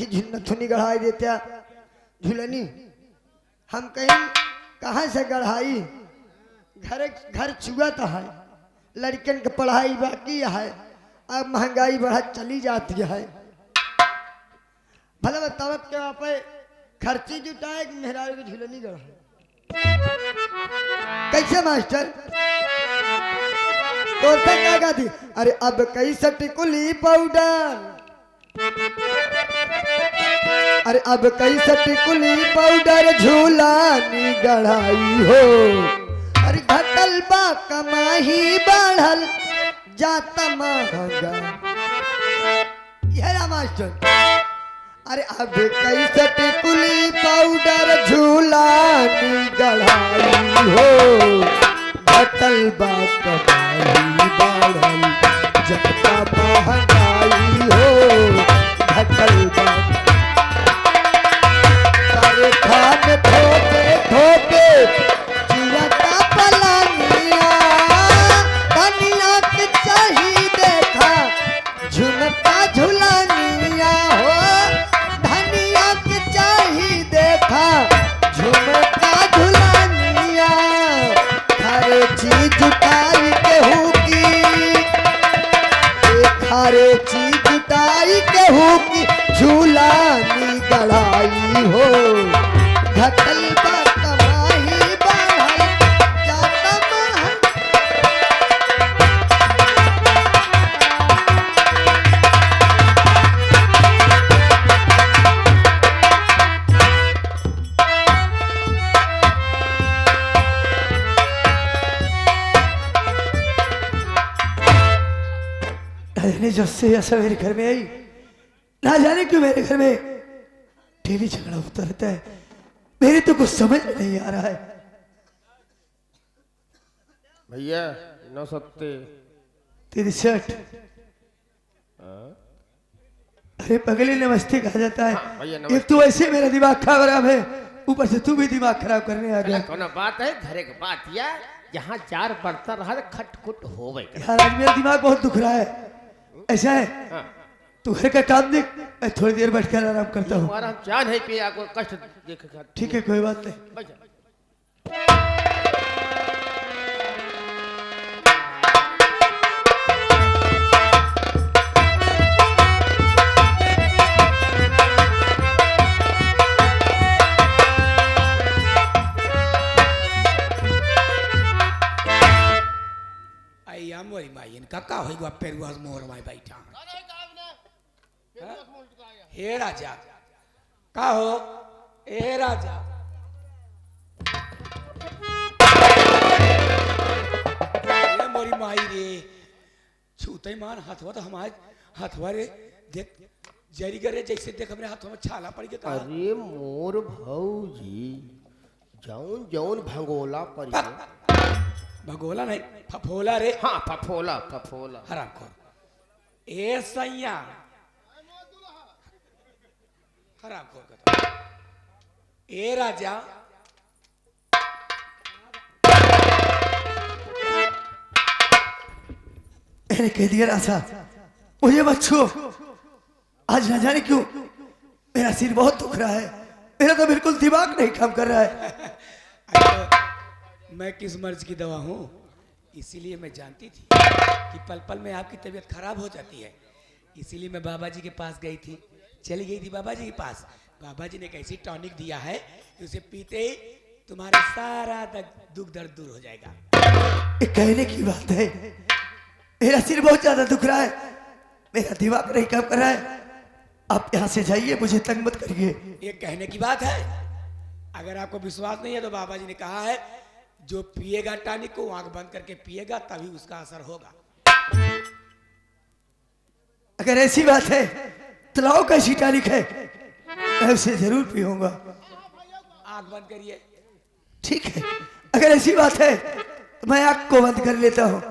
देखी नथुनी गढ़ाई देता झुलनी हम कहीं कहाँ से गढ़ाई घर घर चुगत है लड़कन की पढ़ाई बाकी है अब महंगाई बढ़त चली जाती है भले बतावत के वहाँ पे खर्ची जुटाए कि मेहरारू की झुलनी गढ़ाई कैसे मास्टर तो क्या कहती अरे अब कैसे टिकुली पाउडर अरे अब कैसे टिकुली पाउडर झूलानी गढ़ाई हो अरे घटल बा कमाही बढ़ल जाता महंगा यह मास्टर अरे अब कैसे टिकुली पाउडर झूलानी गढ़ाई हो घटल बा कमाही बढ़ल जाता महंगाई हो घटल बा खान ठोके ठोके जीवता पलानिया कनिया के चाही देखा झुमका झुलानिया हो धनिया के चाही देखा झुमका झुलानिया हरे चीज जुटाई केहू की हरे चीज जुटाई केहू की झूलानी गढ़ाई हो घटल बा कमाही बढ़ल जाता महंगा जब से ऐसा मेरे घर में आई ना जाने क्यों मेरे घर में डेली झगड़ा होता रहता है मेरे तो कुछ समझ में नहीं आ रहा है भैया 970 63 अरे पगली नमस्ते कहा जाता है हाँ, एक तो वैसे मेरा दिमाग खराब है ऊपर से तू भी दिमाग खराब करने आ गया कौन बात है घरे की बात या जहाँ चार बर्तन रहा खटखुट हो गई यार आज मेरा दिमाग बहुत दुख रहा है ऐसा है हाँ। तू घर का काम देख मैं थोड़ी देर बैठकर आराम करता हूँ हमारा हम चाह नहीं पिया को कष्ट देख ठीक है कोई बात नहीं मोरी माई इनका का होई पेरुआ मोर माई बैठा हे राजा का हो ए राजा ये मोरी माई रे छूते मान हथवा तो हमारे हथवा रे देख जरी करे जैसे देख हमरे हाथों में छाला पड़ गया अरे मोर भौजी जौन जौन भंगोला पर भगोला नहीं फफोला रे हाँ फफोला फफोला हराम खोर ए सैया हराम खोर का ए राजा मैंने कह दिया राजा मुझे मत छुओ आज न जाने क्यों मेरा सिर बहुत दुख रहा है मेरा तो बिल्कुल दिमाग नहीं काम कर रहा है मैं किस मर्ज की दवा हूँ इसीलिए मैं जानती थी कि पल पल में आपकी तबीयत खराब हो जाती है इसीलिए मैं बाबा जी के पास गई थी चली गई थी बाबा जी के पास बाबा जी ने एक ऐसी टॉनिक दिया है कि उसे पीते ही तुम्हारा सारा दुख दर्द दूर हो जाएगा ये कहने की बात है मेरा सिर बहुत ज्यादा दुख रहा है मेरा दिमाग नहीं काम कर रहा है आप यहाँ से जाइए मुझे तंग मत करिए ये कहने की बात है अगर आपको विश्वास नहीं है तो बाबा जी ने कहा है जो पिएगा टॉनिक को आंख बंद करके पिएगा तभी उसका असर होगा अगर ऐसी बात है तो लाओ कैसी टॉनिक है मैं उसे जरूर पीऊंगा आंख बंद करिए ठीक है अगर ऐसी बात है तो मैं आंख को बंद कर लेता हूँ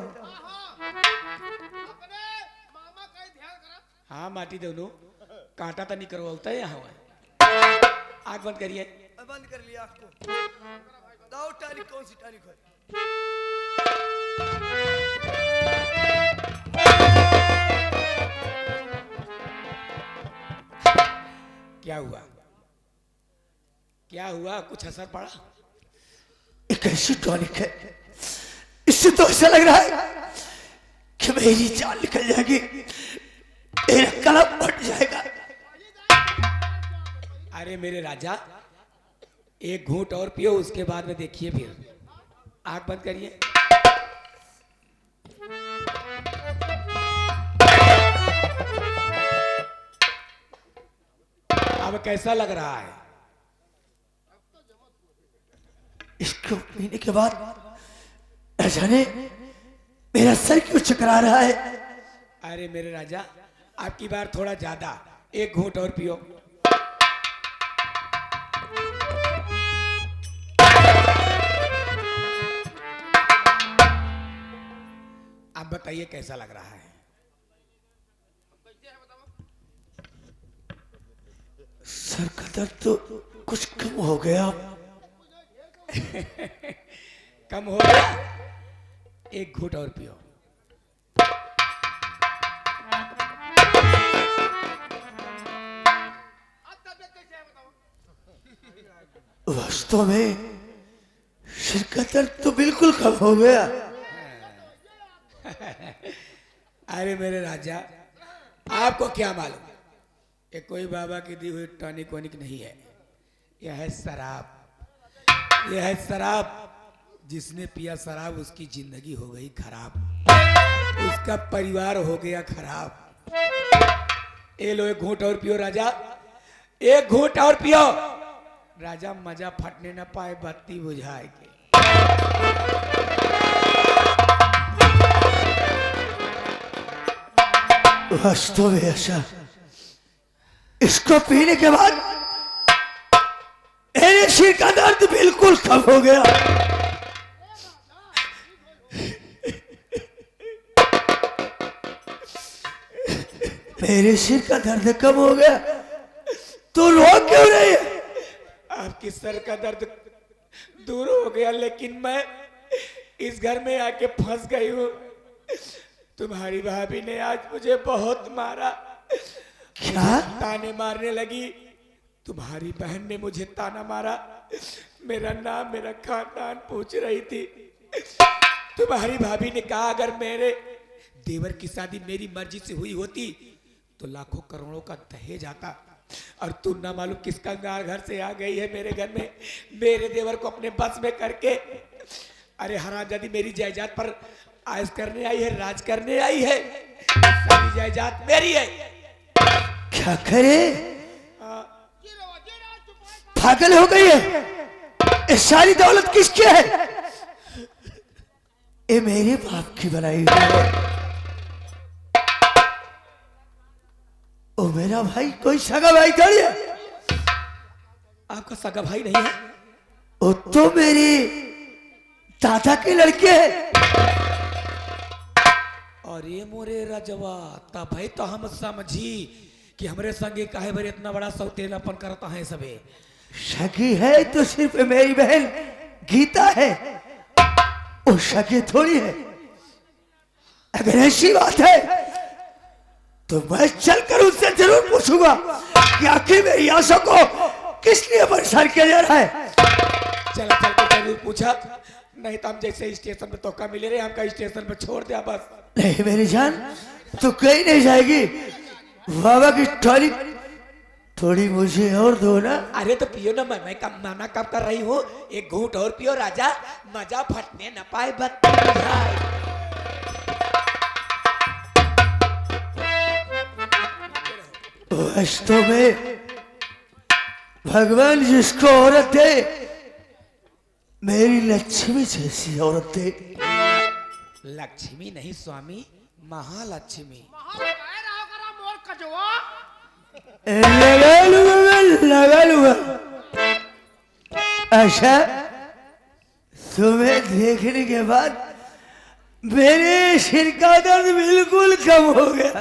हाँ माटी दोनों कांटा तो नहीं करवाता है यहाँ आंख बंद करिए बंद कर लिया आंख को लाओ टॉनिक कौन सी टॉनिक है क्या हुआ? क्या हुआ? कुछ असर पड़ा? एक ऐसी टॉनिक है, इससे तो ऐसा लग रहा है कि मेरी जान निकल जाएगी, मेरा गला फट जाएगा। अरे मेरे राजा, एक घूंट और पियो, उसके बाद में देखिए। फिर आंख बंद करिए। अब कैसा लग रहा है? इसको पीने के बाद न जाने मेरा सर क्यों चकरा रहा है। अरे मेरे राजा, आपकी बार थोड़ा ज्यादा, एक घूंट और पियो। आप बताइए कैसा लग रहा है? सर का दर्द तो कुछ कम हो गया। कम हो गया? एक घूंट और पियो। वास्तव में सिर का दर्द तो बिल्कुल कम हो गया। अरे मेरे राजा, आपको क्या मालूम, ये कोई बाबा की दी हुई टॉनिक वॉनिक नहीं है। यह है शराब। यह है शराब। जिसने पिया शराब उसकी जिंदगी हो गई खराब, उसका परिवार हो गया खराब। ये लो, एक घूंट और पियो राजा, एक घूंट और पियो। राजा मजा फटने न पाए, बत्ती बुझाएगी। वास्तव में ऐसा, इसको पीने के बाद मेरे सिर का दर्द बिल्कुल कम हो गया। मेरे सिर का दर्द कम हो गया तो रो क्यों रही है? आपकी सर का दर्द दूर हो गया, लेकिन मैं इस घर में आके फंस गई हूँ। तुम्हारी भाभी ने आज मुझे बहुत मारा। क्या? ताने मारने लगी। तुम्हारी बहन ने मुझे ताना मारा, मेरा नाम, मेरा खानदान पूछ रही थी। तुम्हारी भाभी ने कहा अगर मेरे देवर की शादी मेरी मर्जी से हुई होती तो लाखों करोड़ों का दहेज आता, और तू ना मालूम किस कंगाल घर से आ गई है मेरे घर में, मेरे देवर को अपने बस में करके। अरे हरामजादी, मेरी जायदाद पर आयश करने आई है, राज करने आई है। सारी जायदाद मेरी है। क्या करे? पागल हो गई है? ये सारी दौलत किसकी है? ये मेरे बाप की बनाई हुई है। ओ मेरा भाई कोई सगा भाई थोड़ी है। आपका सगा भाई नहीं है? वो तो मेरी दादा के लड़के है। और ये मोरे राजवा, तब भाई तो हम समझी कि हमरे संगे काहे भरे इतना बड़ा सौतेलापन करता है सबे। सगी है तो सिर्फ मेरी बहन गीता है, वो सगी थोड़ी है। अगर ऐसी बात है तो मैं चलकर उससे जरूर पूछूंगा कि आखिर मेरी आशा को किस लिए परेशान किया जा रहा है। चल चल के जरूर पूछा, नहीं तो हम जैसे स्टेशन पे धोखा मिले रहे, हमका स्टेशन पे छोड़ दिया बस। नहीं मेरी जान, तो कहीं नहीं जाएगी। बाबा की टॉनिक थोड़ी मुझे और दो ना। अरे तो पियो ना, मैं कब मना कब कर रही हूँ। एक घूंट और पियो राजा, मजा फटने न पाए बत्ती बुझाए। वास्तव में भगवान जिसको औरत दे, मेरी लक्ष्मी जैसी औरत दे। लक्ष्मी नहीं स्वामी, महालक्ष्मी। लगा लूंगा मैं, लगा लूंगा। अच्छा, तुम्हें देखने के बाद मेरे सिर का दर्द बिल्कुल कम हो गया।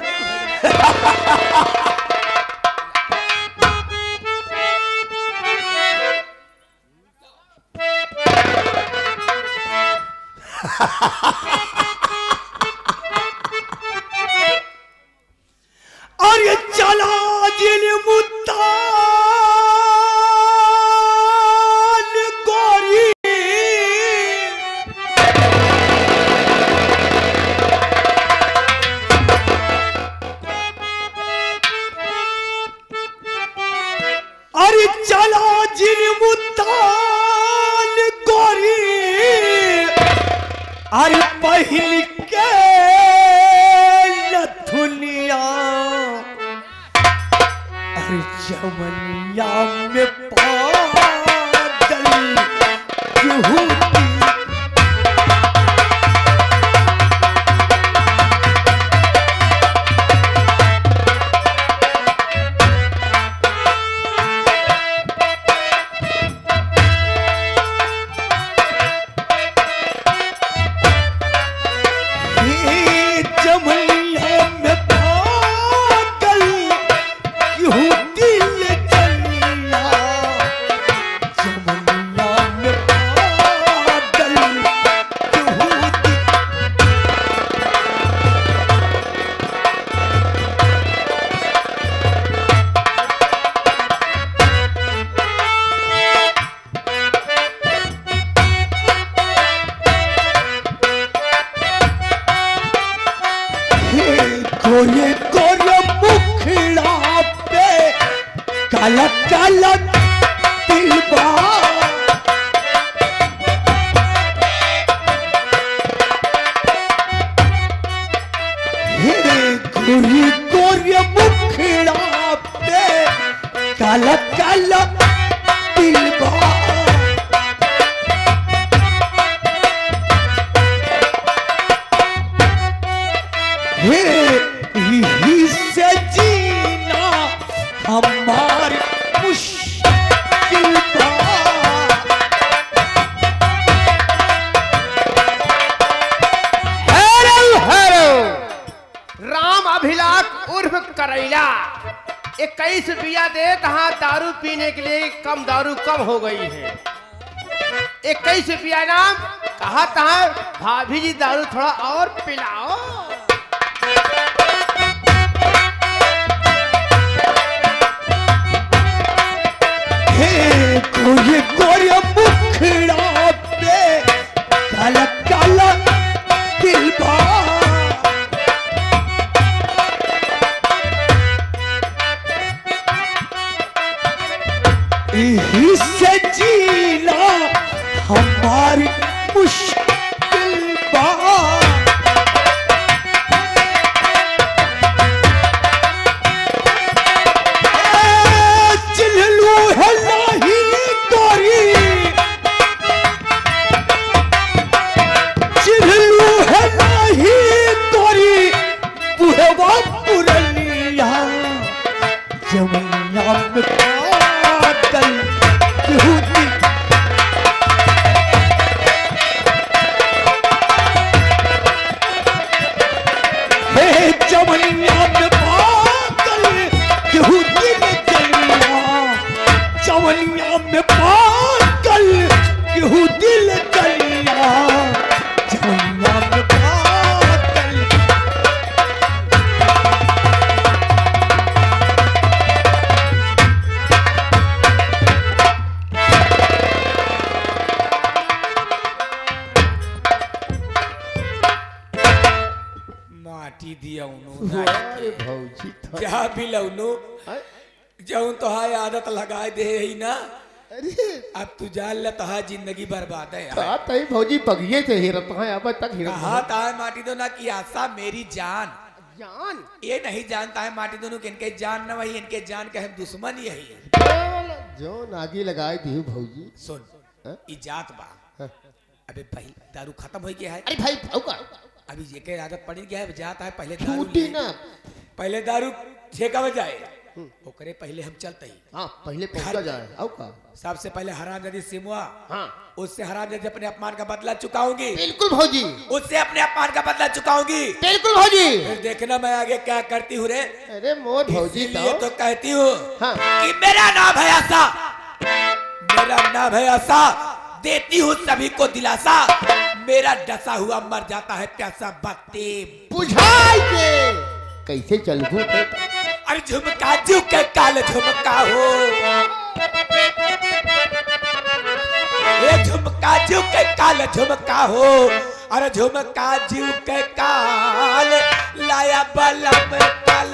और ये चला जिन मुद्दा अरे चला जिन मुतान गोरी अरे पहल के लथुनिया अरे जमनिया में पागल यहूदी गोरे गोरे मुखड़ा पे काला काला तिलबा गोरे गोरे मुखड़ा पे काला काला तिलबा ही से जीना हमारी मुश्किल बा हेरो हेरो राम अभिलाष उर्फ करैला 21 रुपया दे तहाँ दारू पीने के लिए कम दारू कम हो गई है। 21 रुपया नाम कहा तहाँ भाभी जी दारू थोड़ा और पिलाओ। गोरे गोरे मुखड़ा पे काला काला तिलबा यही से जीना हमारी मुश्किल बा चिल्लू है नहीं गोरी चिल्लू है नहीं गोरी बुढ़वा पुरनिया जमुना में पागल यहूदी हे जमुना में पागल यहूदी ने जलिया जमुना में पागल यहूदी ने जलिया जमुना में पागल माटी दिया अरे भौजी तो जा भी लौनो जऊन तो हाय आदत लगाए दे ही ना अरे अब तू जान ले तो हाय जिंदगी बर्बाद है कहा तई भौजी बगिए से हिरत है अब तक हिरत कहा ताए माटी दो ना की आशा मेरी जान जान ये नहीं जानता है माटी दोनों के इनके जान न वही इनके जान के हम दुश्मन यही है। जो नागी लगाए दी भौजी। सुन हाँ? ई जात बा हाँ। अबे भाई दारू खत्म हो गया है अरे भाई भौका अभी ये के आदत पड़ी गया है जाता है पहले दारू छूटी ले- ना। पहले दारू छेका बजाए ओकरे पहले हम चलते ही हाँ पहले पहुंचा जाए आओ का सबसे पहले हराम यदि सिमुआ हाँ उससे हराम यदि अपने अपमान का बदला चुकाऊंगी बिल्कुल भौजी उससे अपने अपमान का बदला चुकाऊंगी बिल्कुल भौजी। फिर देखना मैं आगे क्या करती हूँ रे। अरे मोर भौजी इसीलिए तो कहती हूँ हाँ। कि मेरा नाम है आशा मेरा नाम है आशा देती हूँ सभी को दिलासा मेरा डसा हुआ मर जाता है प्यासा बत्ती बुझाई के कैसे चलबू अरे झुमका जू के काल झुमका हो ये झुमका जू के काल झुमका हो अरे झुमका जू के काल लाया बलम काल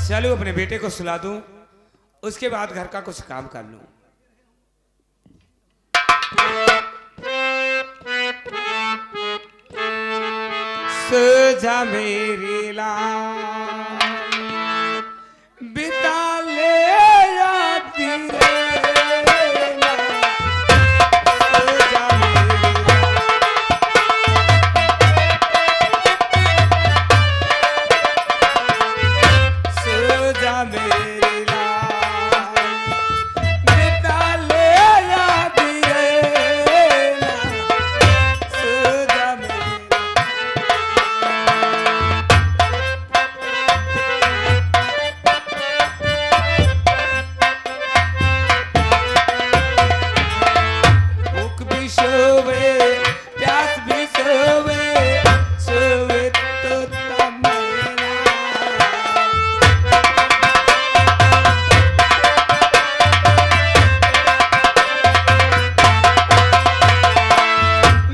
चलो अपने बेटे को सुला दूं, उसके बाद घर का कुछ काम कर लूं। सो जा मेरी लाल, बिता ले राती रे ना, सो जा मेरी लाल, सो जा मेरी लाल, बिता ले राती रे ना, सो जा मेरी भूख भी सोवे, प्यास भी सोवे, सोवे तो तमेरा।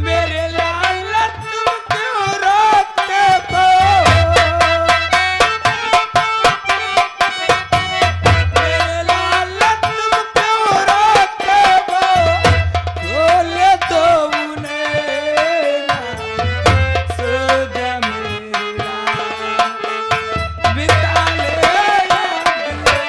मेरे लाल तुम क्यों रोते हो? मेरे लाल तुम क्यों रोते हो? बोले तो उन्हें ना, सो जा मेरा, बिता ले याद ले।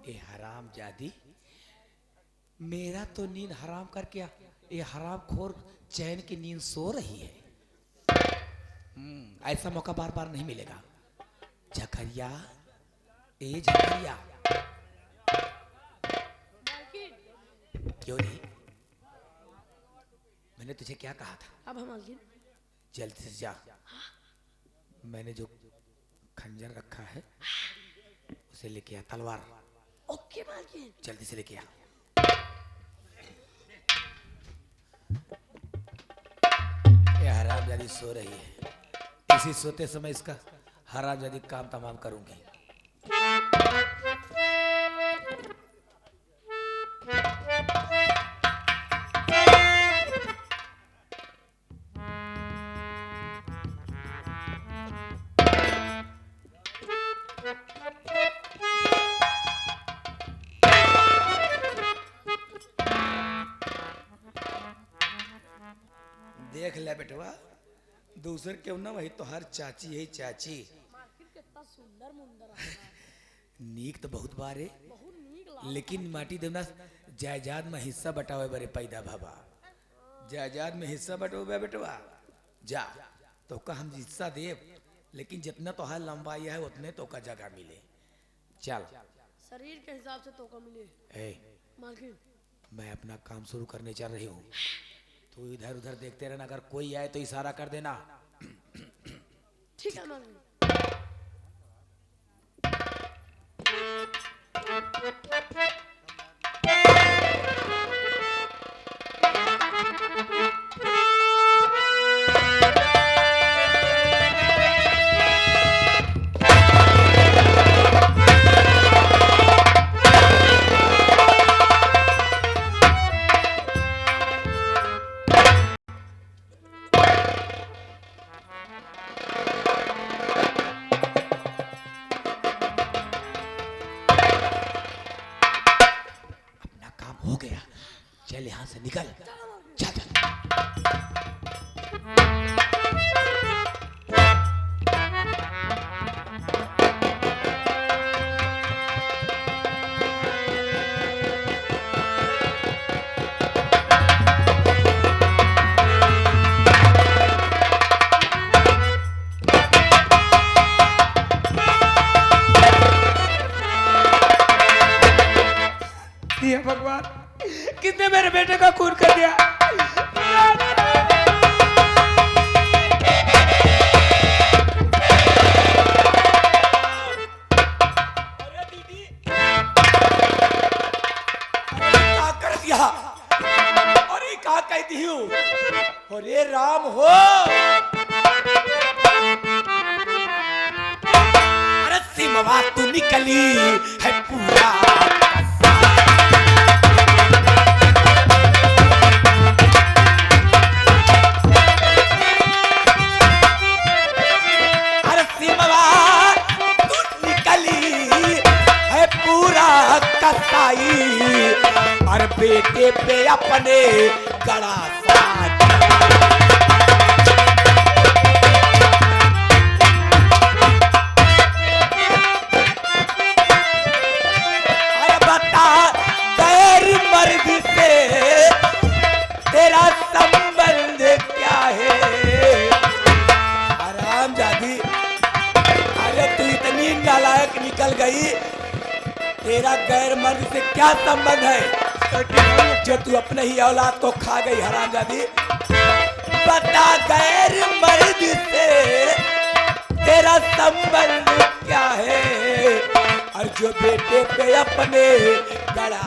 ये हराम जादी, मेरा तो नींद हराम करके ये हराम खोर चैन की नींद सो रही है। ऐसा मौका बार बार नहीं मिलेगा। झकरिया, ए झकरिया, क्यों नहीं? मैंने तुझे क्या कहा था? अब हम मालकिन जल्दी से जा। मैंने जो खंजर रखा है उसे लेके आ, तलवार ओके मालकिन। जल्दी से लेके आ। ये हरामजादी सो रही है, इसी सोते समय इसका हरामजादी काम तमाम करूंगी। देख ले बेटवा, दूसर क्यों ना, वही तो हर चाची है चाची। कितना सुंदर मुंदर नीक तो बहुत बारे, बहुत नीक लेकिन माटी देवना जायदाद में हिस्सा बटावे बरे पैदा भाबा। जायदाद में हिस्सा बटोबे बेटवा, जा तो का हम हिस्सा देव, लेकिन जितना तो हाल लंबाई है उतने तो का जगह मिले। चल शरीर के हिसाब से तो कम मिले ए, मालकिन। मैं अपना काम शुरू करने चल रही हूँ, तू इधर उधर देखते रहना, अगर कोई आए तो इशारा कर देना। ठीक है मालकिन। हो गया, चल यहाँ से निकल, चल चल। दिए भगवान, किसने मेरे बेटे का खून कर दिया। अरे दीदी, क्या कर दिया? अरे क्या कहती हूँ? अरे राम हो, अरे सिमवा तू निकली है पूरा। अरे सिमवा तू निकली है पूरा कसाई, और बेटे पे अपने गड़ा साथ। अरे बता गैर मर्द से तेरा संबंध क्या है? आराम जादी, अरे तू इतनी नालायक निकल गई, तेरा गैर मर्द से क्या संबंध है जो तू अपने ही औलाद को खा गई? हरामजादी, बता गैर मर्द से तेरा संबंध क्या है, और जो बेटे पे अपने गड़ा।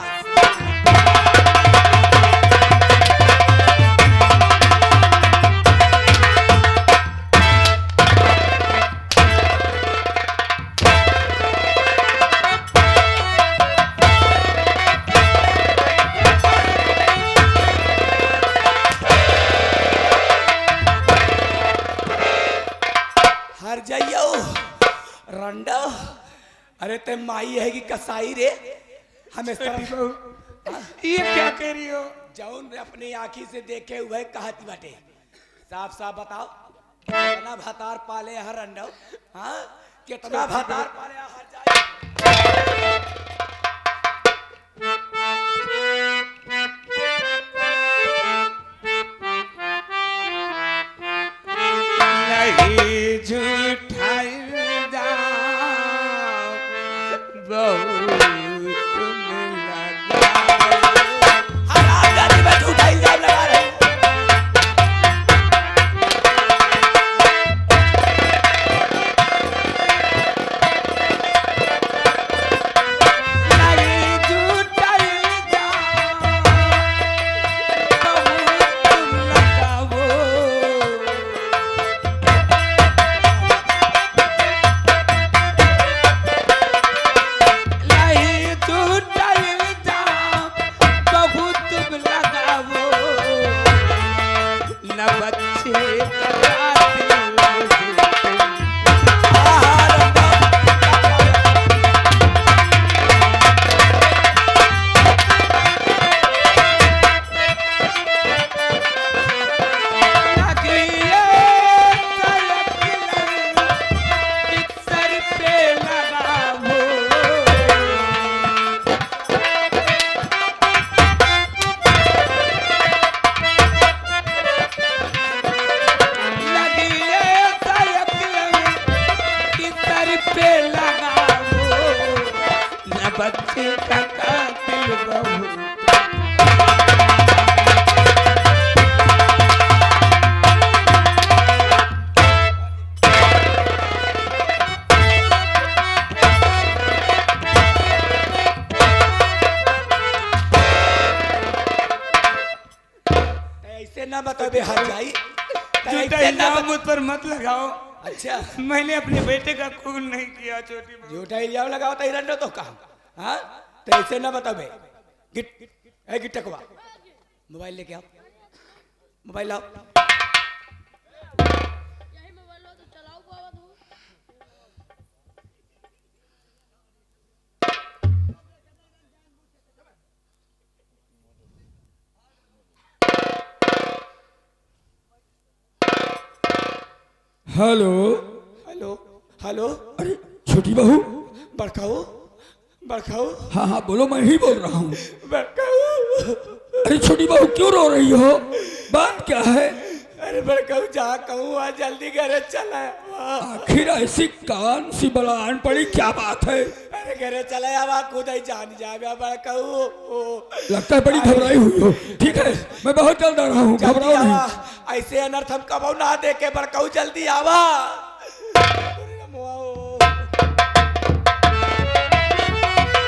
हर जाइयो रंडा, अरे ते माई है कि कसाई रे? हमें ये क्या कह रही हो? जौन अपनी आंखी से देखे हुए कहती बाटे, साफ साफ बताओ, कितना भातार पाले हर रंडा? हाँ, कितना भातार पाले हर जाए? नहीं झूठाई बहुत तुम लगा। हरामजादी में झूठा इल्जाम लगा रहे। नहीं झूठाई बहुत तुम लगाओ। नहीं झूठाई बहुत तुम लगाओ, न बच्चे का दिल तुम। सर पे लगाओ, सर पे लगाओ, न बच्चे का कातिल बहू। ऐसे ना बताओ बे हर जाई, झूठा इल्जाम मुझ पर मत लगाओ। अच्छा, मैंने अपने बेटे का खून नहीं किया छोटी बहू। झूठा इल्जाम लगाओ तो हिरण्य तो कहा। हाँ, तो ऐसे ना बताओ बे। गिट्टकवा, मोबाइल लेके आओ, मोबाइल लाओ। यही मोबाइल लो तो चलाओ बाबा तू। हेलो हेलो हेलो, अरे छोटी बहू, बड़काऊ बड़काऊ हाँ हाँ बोलो, मैं ही बोल रहा हूँ। बड़काऊ, अरे छोटी बहू क्यों रो रही हो? बात क्या है? अरे बड़काऊ जहाँ कहूँ वहाँ जल्दी घर चला। आखिर ऐसी कान सी बलान पड़ी, क्या बात है? घरे घरे चले आवा कूद जान जावे बड़कऊ। लगता है बड़ी घबराई हुई हो। ठीक है, मैं बहुत जल्द आ रहा हूँ, जल्दी घबराओ नहीं। आवा, ऐसे अनर्थ हम कबो ना देखे बड़कऊ, जल्दी आवा।